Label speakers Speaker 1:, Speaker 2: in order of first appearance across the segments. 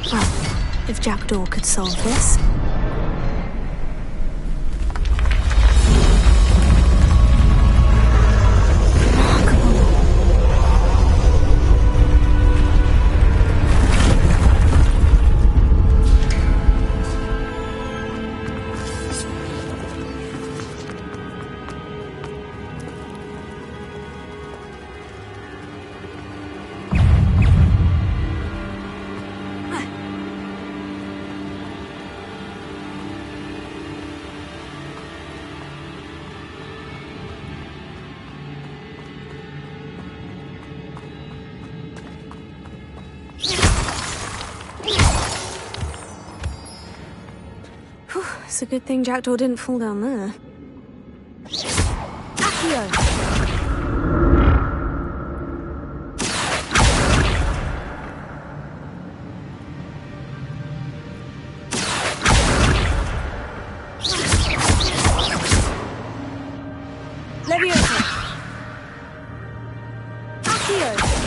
Speaker 1: Well, if Jackdaw could solve this. It's a good thing Jackdaw didn't fall down there. Accio! Leviosa! Accio!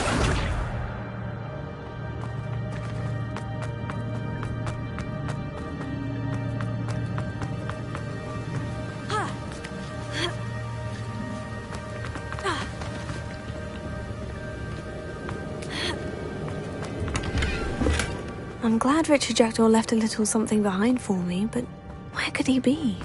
Speaker 1: I'm glad Richard Jackdaw left a little something behind for me, but where could he be?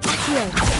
Speaker 1: Accio!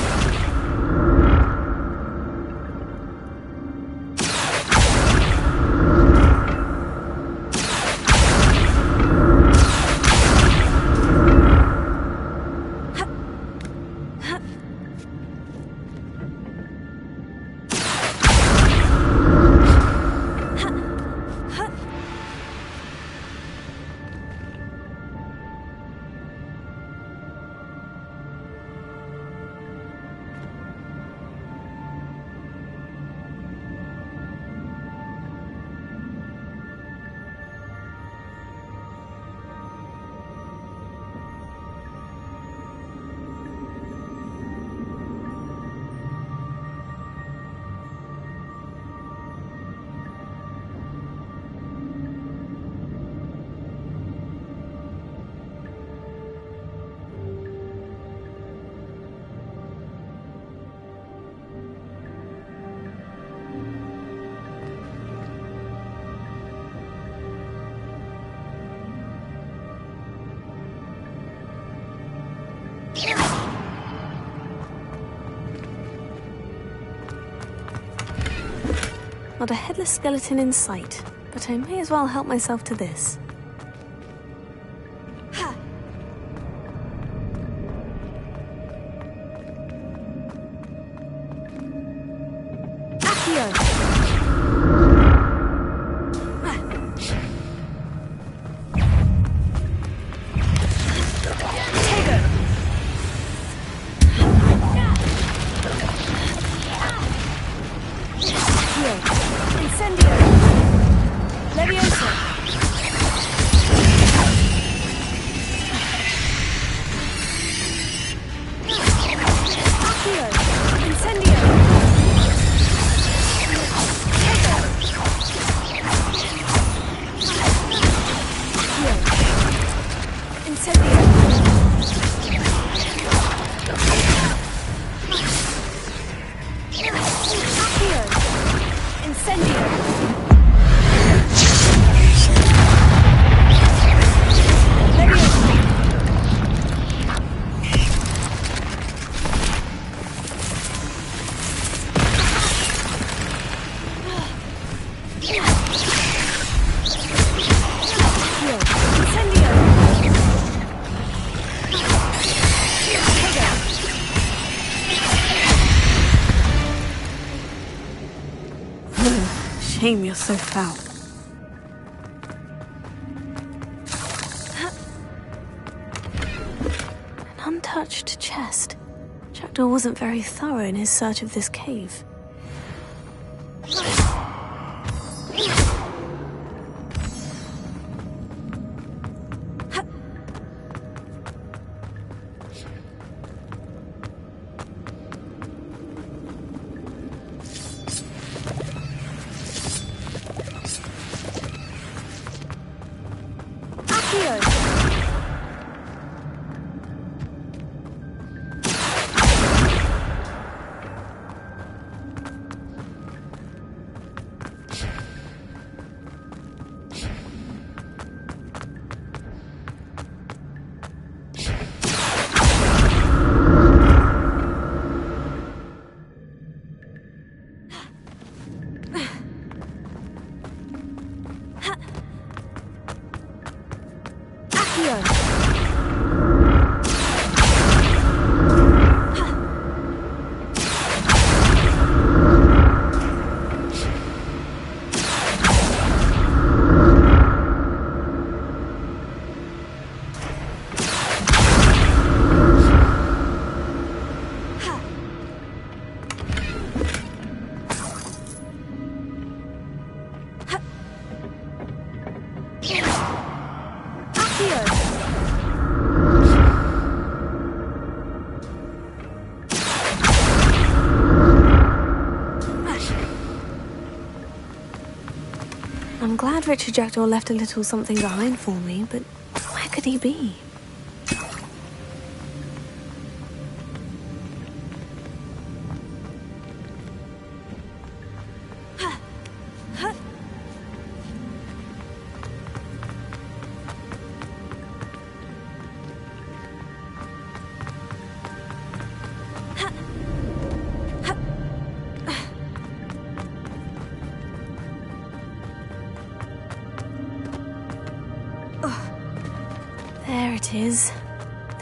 Speaker 1: Not a headless skeleton in sight, but I may as well help myself to this. Shame you're so foul. An untouched chest. Jackdaw wasn't very thorough in his search of this cave. I'm glad Richard Jackdaw left a little something behind for me, but where could he be? There it is.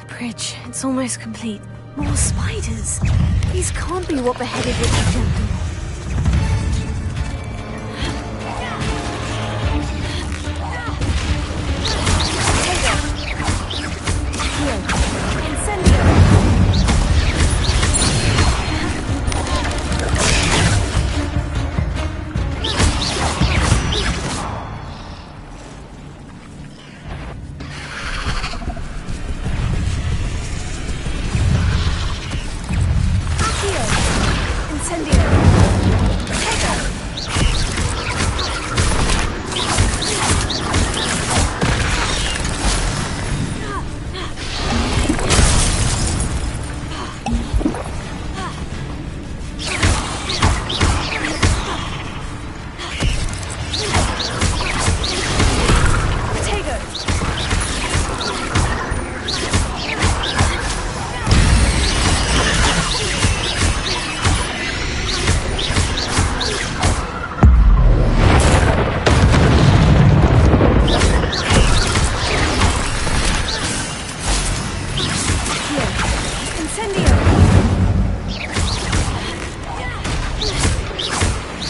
Speaker 1: The bridge. It's almost complete. More spiders. These can't be what beheaded Richard Jackdaw.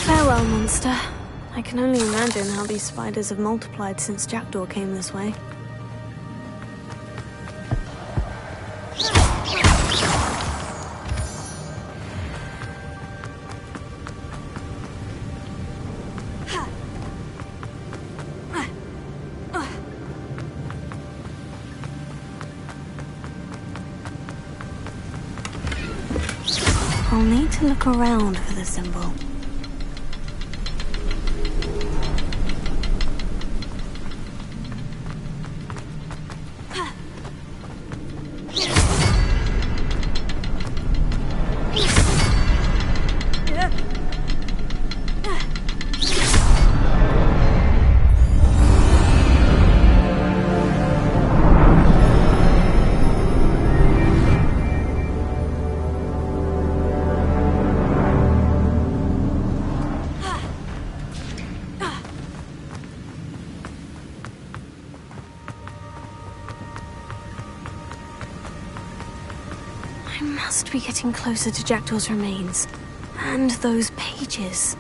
Speaker 1: Farewell, monster. I can only imagine how these spiders have multiplied since Jackdaw came this way. I'll need to look around for the symbol. I must be getting closer to Jackdaw's remains. And those pages.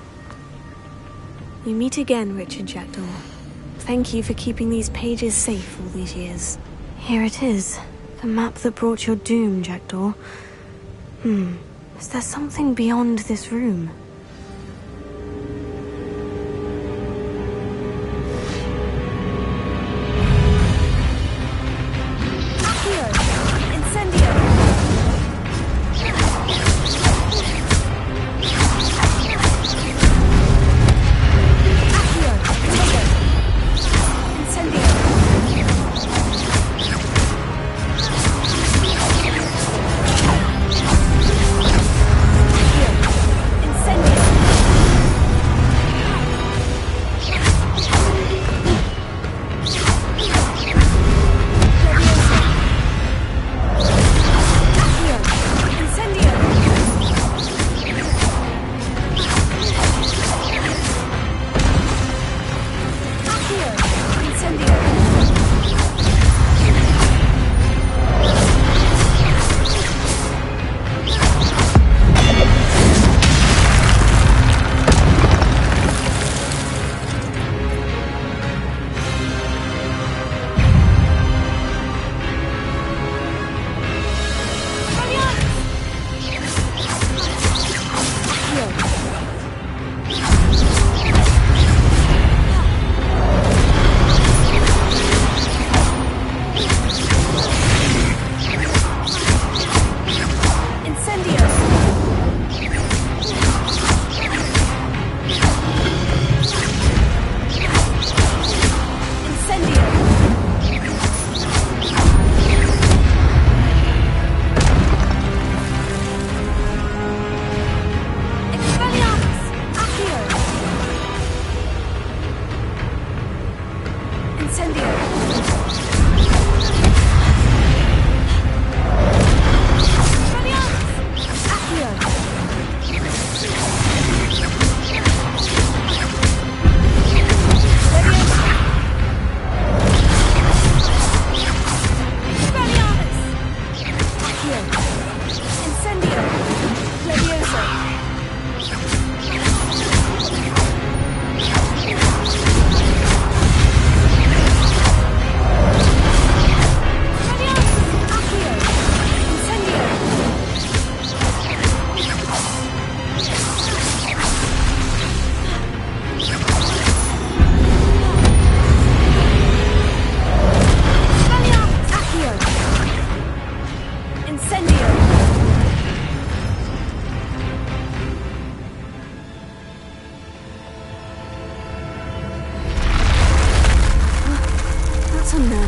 Speaker 1: We meet again, Richard Jackdaw. Thank you for keeping these pages safe all these years. Here it is. The map that brought your doom, Jackdaw. Is there something beyond this room?
Speaker 2: Incendio!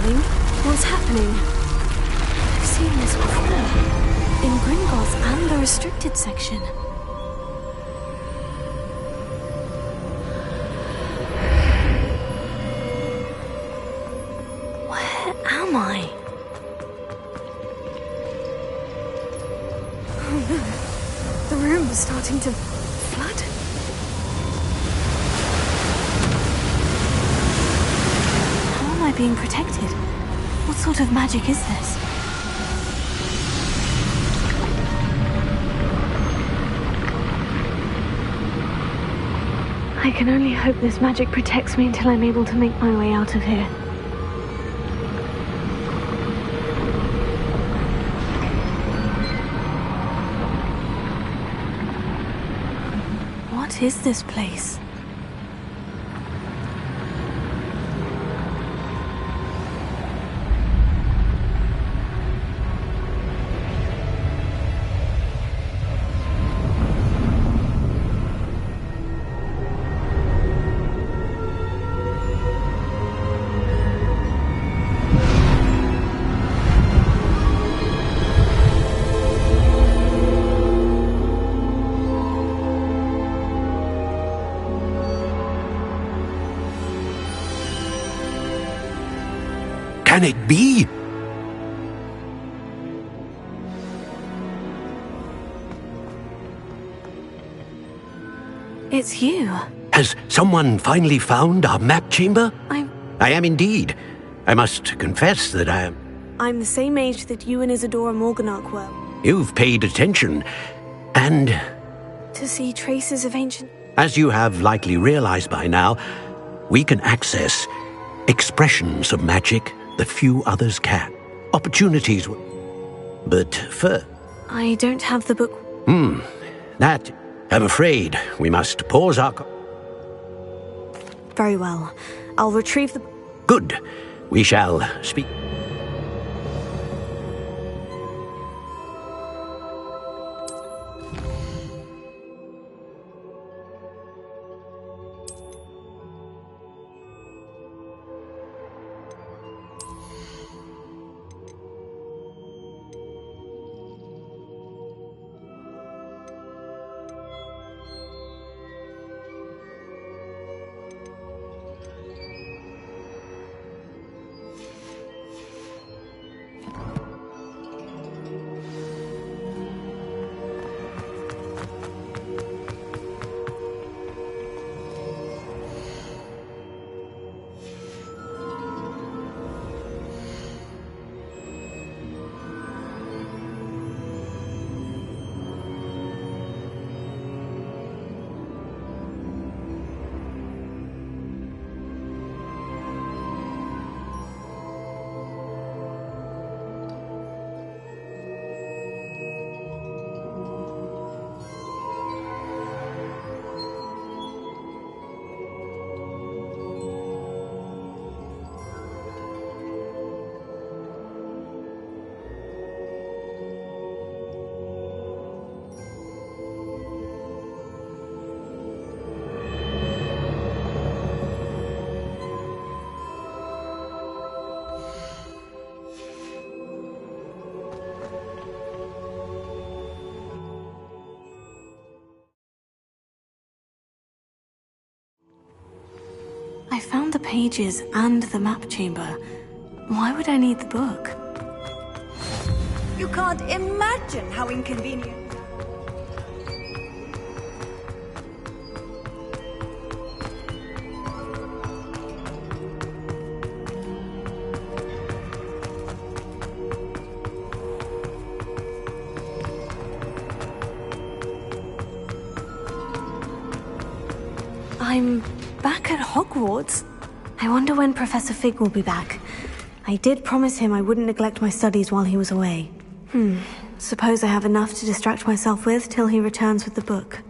Speaker 1: darling. What's happening? I've seen this before. In Gringotts and the restricted section. Where am I? Oh no. The room is starting to flood. How am I being protected? What sort of magic is this? I can only hope this magic protects me until I'm able to make my way out of here. What is this place?
Speaker 2: Can it be?
Speaker 1: It's you.
Speaker 2: Has someone finally found our map chamber? I am indeed. I must confess that
Speaker 1: I'm the same age that you and Isadora Morganach were.
Speaker 2: You've paid attention, and
Speaker 1: To see traces of ancient...
Speaker 2: as you have likely realized by now, we can access expressions of magic that few others can. Opportunities, but first...
Speaker 1: I don't have the book...
Speaker 2: That, I'm afraid, we must pause our...
Speaker 1: Very well. I'll retrieve the...
Speaker 2: Good. We shall speak...
Speaker 1: I found the pages and the map chamber. Why would I need the book?
Speaker 3: You can't imagine how inconvenient.
Speaker 1: I'm back at Hogwarts. I wonder when Professor Fig will be back. I did promise him I wouldn't neglect my studies while he was away. Suppose I have enough to distract myself with till he returns with the book.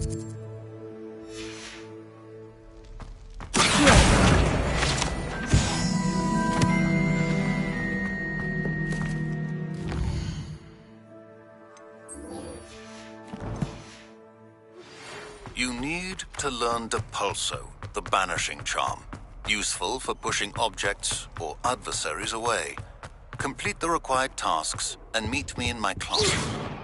Speaker 4: You need to learn Depulso, the banishing charm. Useful for pushing objects or adversaries away. Complete the required tasks and meet me in my classroom.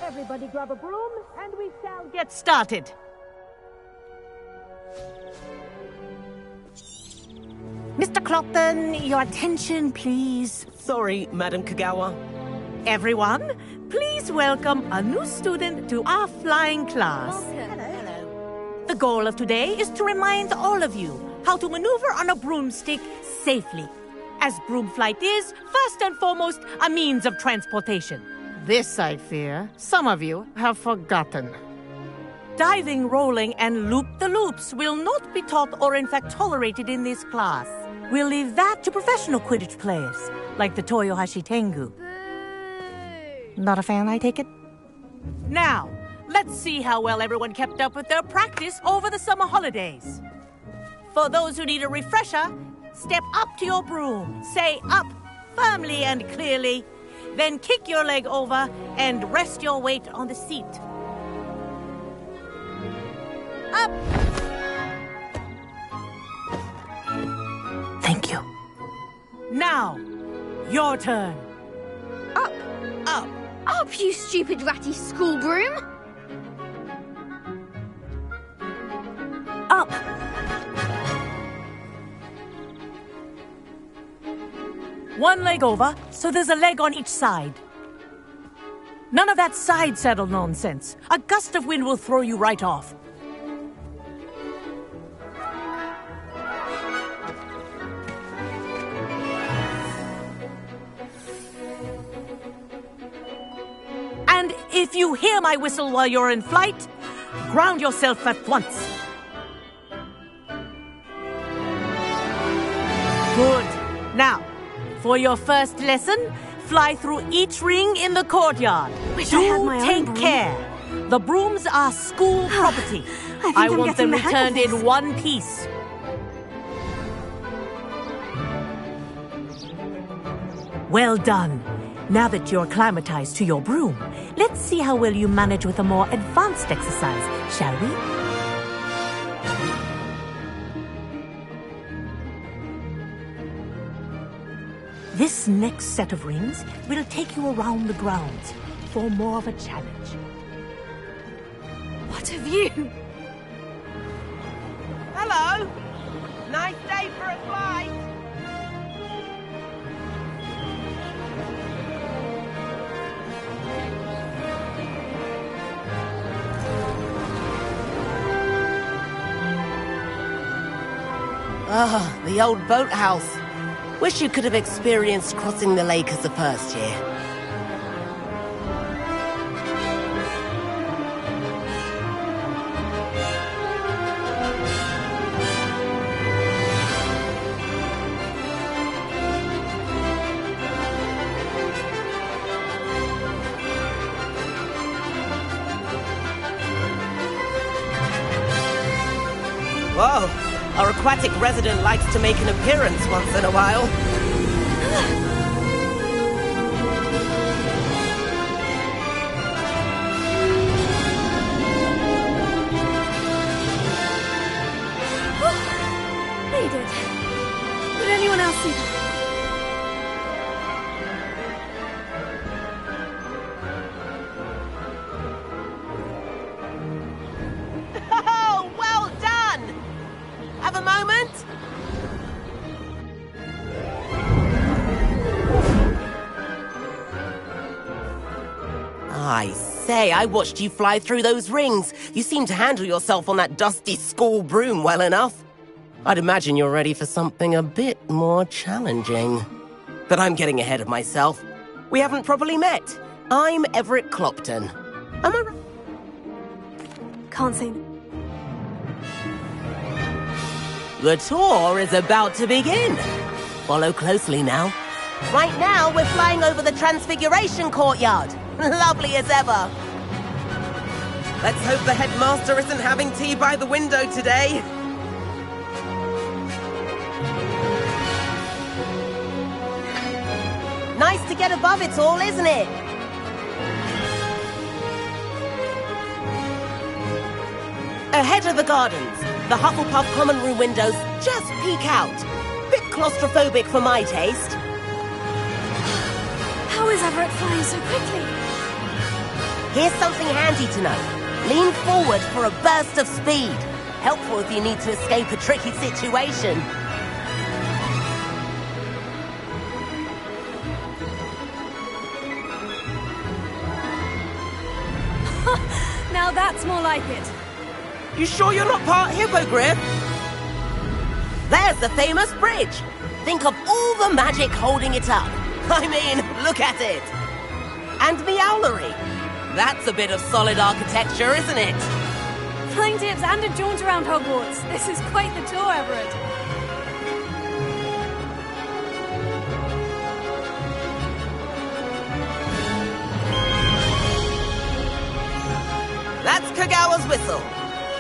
Speaker 5: Everybody grab a broom, and we shall get started. Mr. Clopton, your attention, please.
Speaker 6: Sorry, Madam Kagawa.
Speaker 5: Everyone, please welcome a new student to our flying class.
Speaker 6: Hello.
Speaker 5: The goal of today is to remind all of you how to maneuver on a broomstick safely, as broom flight is, first and foremost, a means of transportation. This, I fear, some of you have forgotten. Diving, rolling, and loop-the-loops will not be taught or in fact tolerated in this class. We'll leave that to professional Quidditch players, like the Toyohashi Tengu. Not a fan, I take it? Now, let's see how well everyone kept up with their practice over the summer holidays. For those who need a refresher, step up to your broom, say up firmly and clearly, then kick your leg over and rest your weight on the seat. Up! Thank you. Now, your turn.
Speaker 7: Up!
Speaker 5: Up!
Speaker 7: Up, you stupid ratty school broom!
Speaker 1: Up!
Speaker 5: One leg over, so there's a leg on each side. None of that side saddle nonsense. A gust of wind will throw you right off. And if you hear my whistle while you're in flight, ground yourself at once. Good. Now, for your first lesson, fly through each ring in the courtyard.
Speaker 1: Wish I had my own
Speaker 5: take
Speaker 1: broom.
Speaker 5: care. The brooms are school property.
Speaker 1: I think
Speaker 5: I
Speaker 1: I'm
Speaker 5: want them
Speaker 1: getting the hang of
Speaker 5: returned in
Speaker 1: this.
Speaker 5: one piece. Well done. Now that you're acclimatized to your broom, let's see how well you manage with a more advanced exercise, shall we? This next set of rings will take you around the grounds for more of a challenge.
Speaker 1: What have you?
Speaker 6: Hello. Nice day for a flight. Ah, the old boathouse. Wish you could have experienced crossing the lake as a first year. Whoa, our aquatic resident likes to make an appearance once in a while. I say, I watched you fly through those rings. You seem to handle yourself on that dusty school broom well enough. I'd imagine you're ready for something a bit more challenging. But I'm getting ahead of myself. We haven't properly met. I'm Everett Clopton. Am I right?
Speaker 1: Can't say.
Speaker 6: The tour is about to begin. Follow closely now. Right now, we're flying over the Transfiguration Courtyard. Lovely as ever. Let's hope the headmaster isn't having tea by the window today. Nice to get above it all, isn't it? Ahead of the gardens, the Hufflepuff common room windows just peek out. Bit claustrophobic for my taste.
Speaker 1: How is Everett flying so quickly?
Speaker 6: Here's something handy to know. Lean forward for a burst of speed. Helpful if you need to escape a tricky situation.
Speaker 1: Now that's more like it.
Speaker 6: You sure you're not part hippogriff? There's the famous bridge. Think of all the magic holding it up. I mean, look at it. And the owlery. That's a bit of solid architecture, isn't it?
Speaker 1: Flying tips and a jaunt around Hogwarts. This is quite the tour, Everett.
Speaker 6: That's Kagawa's whistle.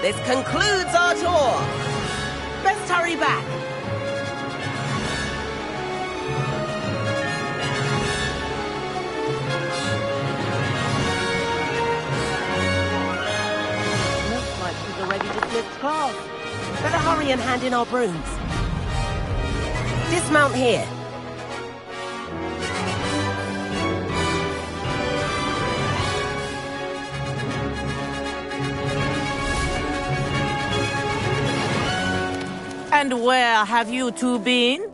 Speaker 6: This concludes our tour. Best hurry back. Looks like she's already dismissed class. Better hurry and hand in our brooms. Dismount here.
Speaker 5: And where have you two been?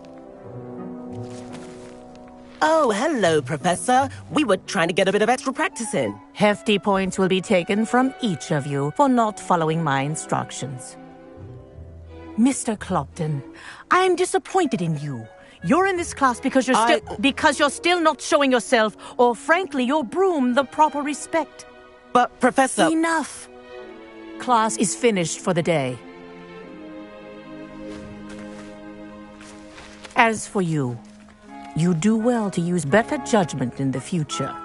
Speaker 6: Oh, hello, Professor. We were trying to get a bit of extra practice in.
Speaker 5: Hefty points will be taken from each of you for not following my instructions. Mr. Clopton, I'm disappointed in you. You're in this class because you're still not showing yourself, or frankly, your broom the proper respect.
Speaker 6: But, Professor...
Speaker 5: Enough. Class is finished for the day. As for you, you do well to use better judgment in the future.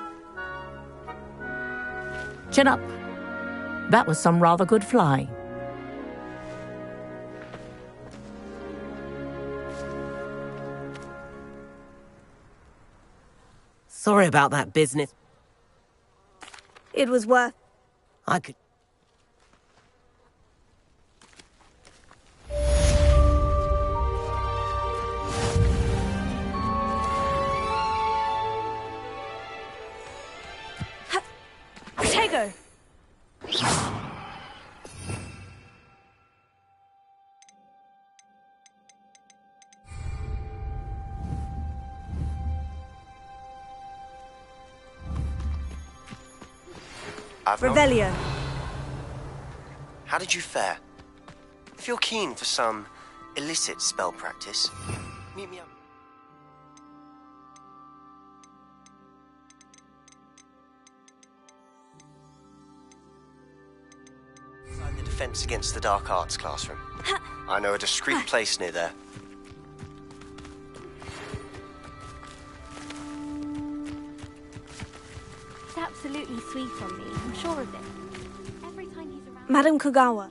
Speaker 5: Chin up. That was some rather good flying.
Speaker 6: Sorry about that business.
Speaker 1: It was worth.
Speaker 6: I could...
Speaker 1: Protego! Revelio.
Speaker 8: How did you fare? If you're keen for some illicit spell practice, meet me up. Inside the Defense Against the Dark Arts classroom. I know a discreet place near there.
Speaker 7: It's absolutely sweet on me. I'm sure of it. Every time he's around...
Speaker 1: Madam Kagawa.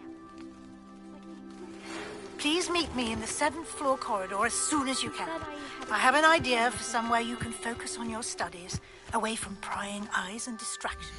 Speaker 9: Please meet me in the 7th floor corridor as soon as you can. I have an idea for somewhere you can focus on your studies, away from prying eyes and distraction.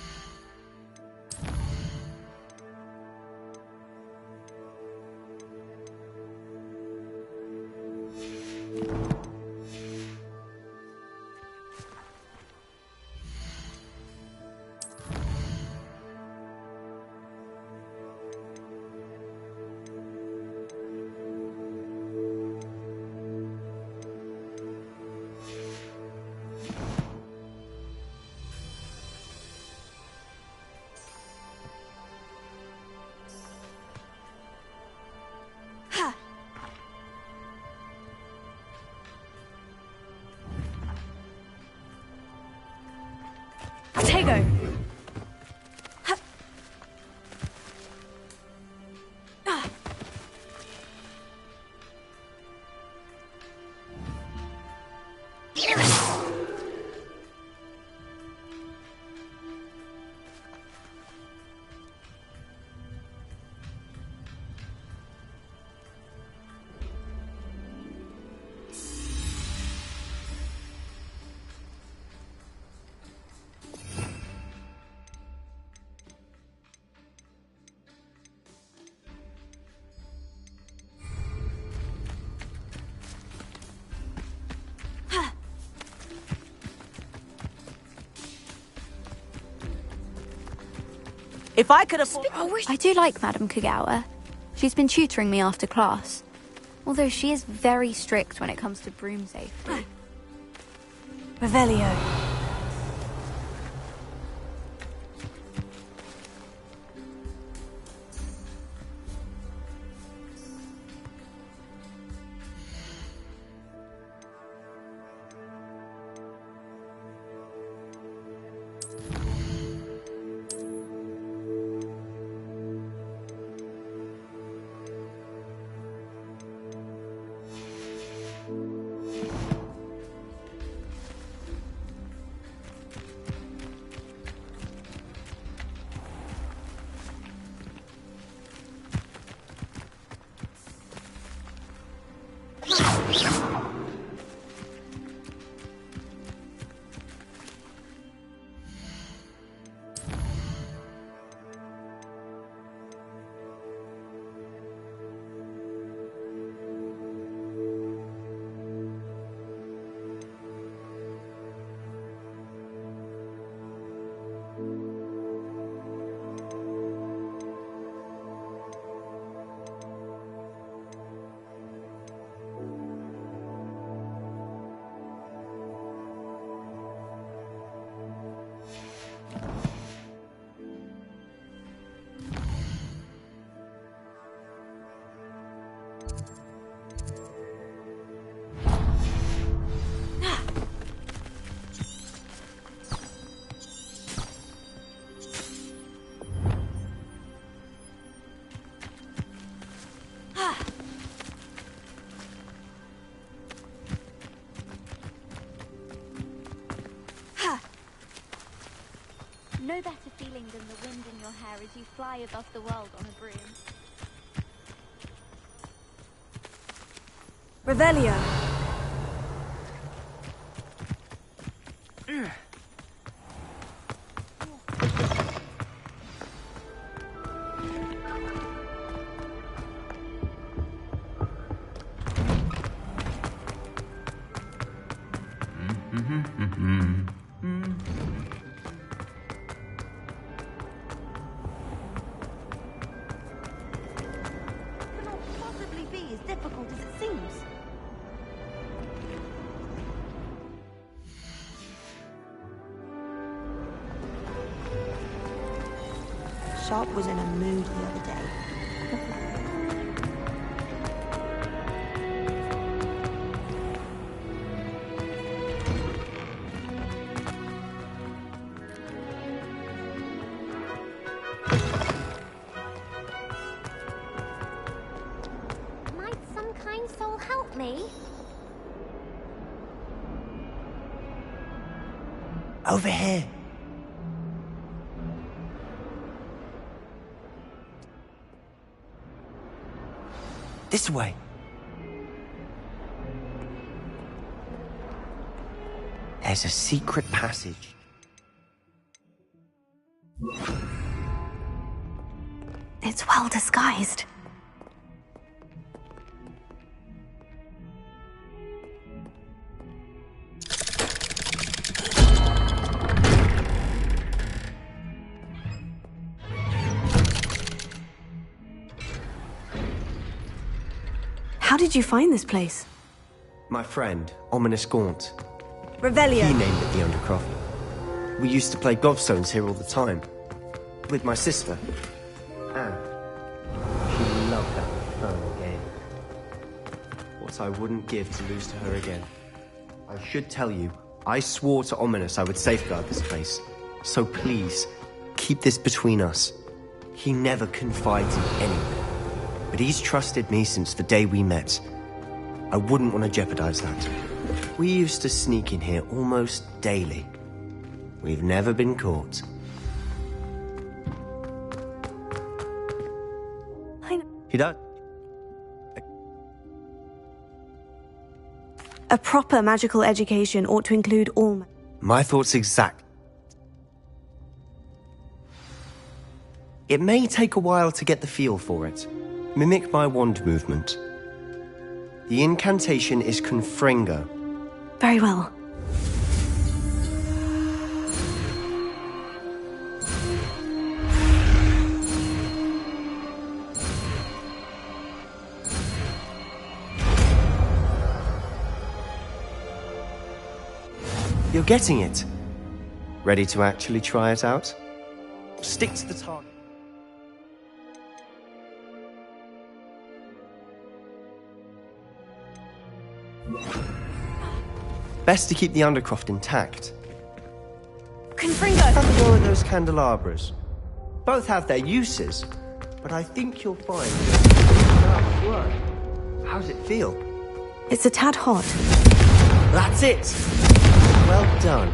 Speaker 3: go.
Speaker 5: If I could afford...
Speaker 7: I do like Madame Kagawa. She's been tutoring me after class. Although she is very strict when it comes to broom safety.
Speaker 3: Revelio.
Speaker 7: No better feeling than the wind in your hair as you fly above the world on a broom.
Speaker 3: Revelio.
Speaker 10: Sharp was in a mood the other day.
Speaker 7: Might some kind soul help me?
Speaker 8: Over here. This way. There's a secret passage.
Speaker 1: It's well disguised. How did you find this place?
Speaker 8: My friend, Ominous Gaunt.
Speaker 3: Revelio.
Speaker 8: He named it the Undercroft. We used to play gobstones here all the time. With my sister, Anne. She loved that infernal game. What I wouldn't give to lose to her again. I should tell you, I swore to Ominous I would safeguard this place. So please, keep this between us. He never confides in anyone. But he's trusted me since the day we met. I wouldn't want to jeopardize that. We used to sneak in here almost daily. We've never been caught. He does.
Speaker 10: A proper magical education ought to include all...
Speaker 8: My thoughts exact. It may take a while to get the feel for it. Mimic my wand movement. The incantation is Confringo.
Speaker 10: Very well.
Speaker 8: You're getting it. Ready to actually try it out? Stick to the target. Best to keep the Undercroft intact.
Speaker 10: Confringo!
Speaker 8: Have a go at those candelabras. Both have their uses, but I think you'll find that work. How's it feel?
Speaker 10: It's a tad hot.
Speaker 8: That's it! Well done.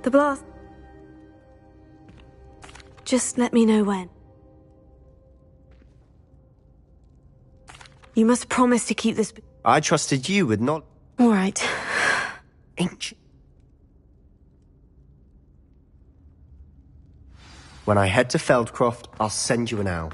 Speaker 10: The blast. Just let me know when. You must promise to keep this...
Speaker 8: I trusted you with not...
Speaker 10: All right.
Speaker 8: Ancient. When I head to Feldcroft, I'll send you an owl.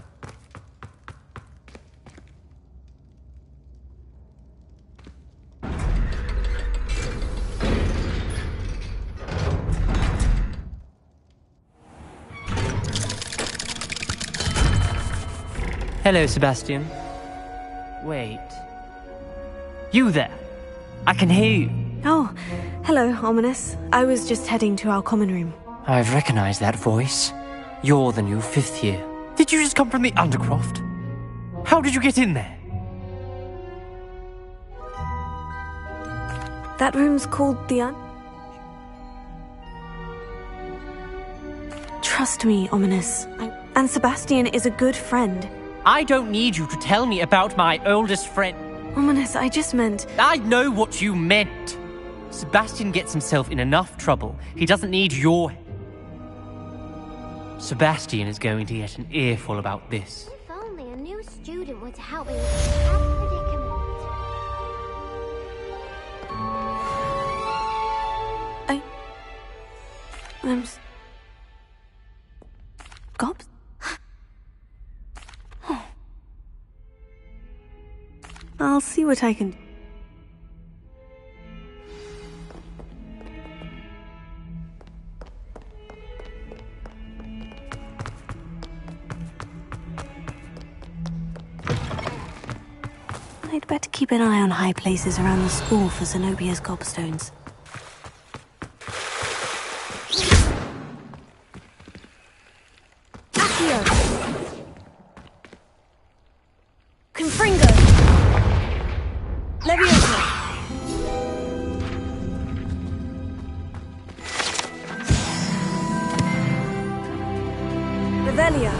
Speaker 11: Hello, Sebastian. Wait. You there? I can hear you.
Speaker 10: Oh, hello, Ominous. I was just heading to our common room.
Speaker 11: I've recognized that voice. You're the new 5th year. Did you just come from the Undercroft? How did you get in there?
Speaker 10: That room's called the Trust me, Ominous. And Sebastian is a good friend.
Speaker 11: I don't need you to tell me about my oldest friend.
Speaker 10: Ominous, I just meant...
Speaker 11: I know what you meant. Sebastian gets himself in enough trouble. He doesn't need your... Sebastian is going to get an earful about this.
Speaker 12: If only a new student were to help me with this predicament.
Speaker 10: Gobs? I'll see what I can do. I'd better keep an eye on high places around the school for Zenobia's gobstones. Accio! Confringo! Leviosa! Revelio!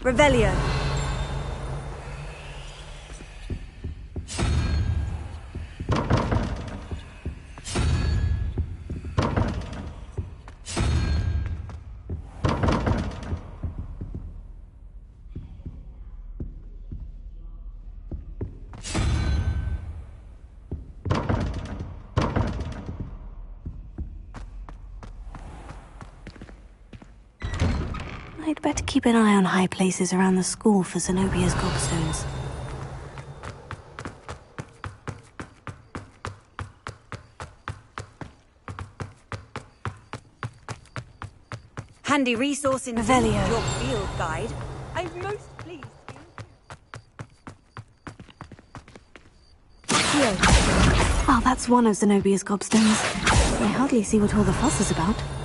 Speaker 10: Revelio. I'd better keep an eye on high places around the school for Zenobia's gobstones.
Speaker 3: Handy resource in
Speaker 10: Revelio.
Speaker 3: your field guide. I'm most pleased.
Speaker 10: Well, that's one of Zenobia's gobstones. I hardly see what all the fuss is about.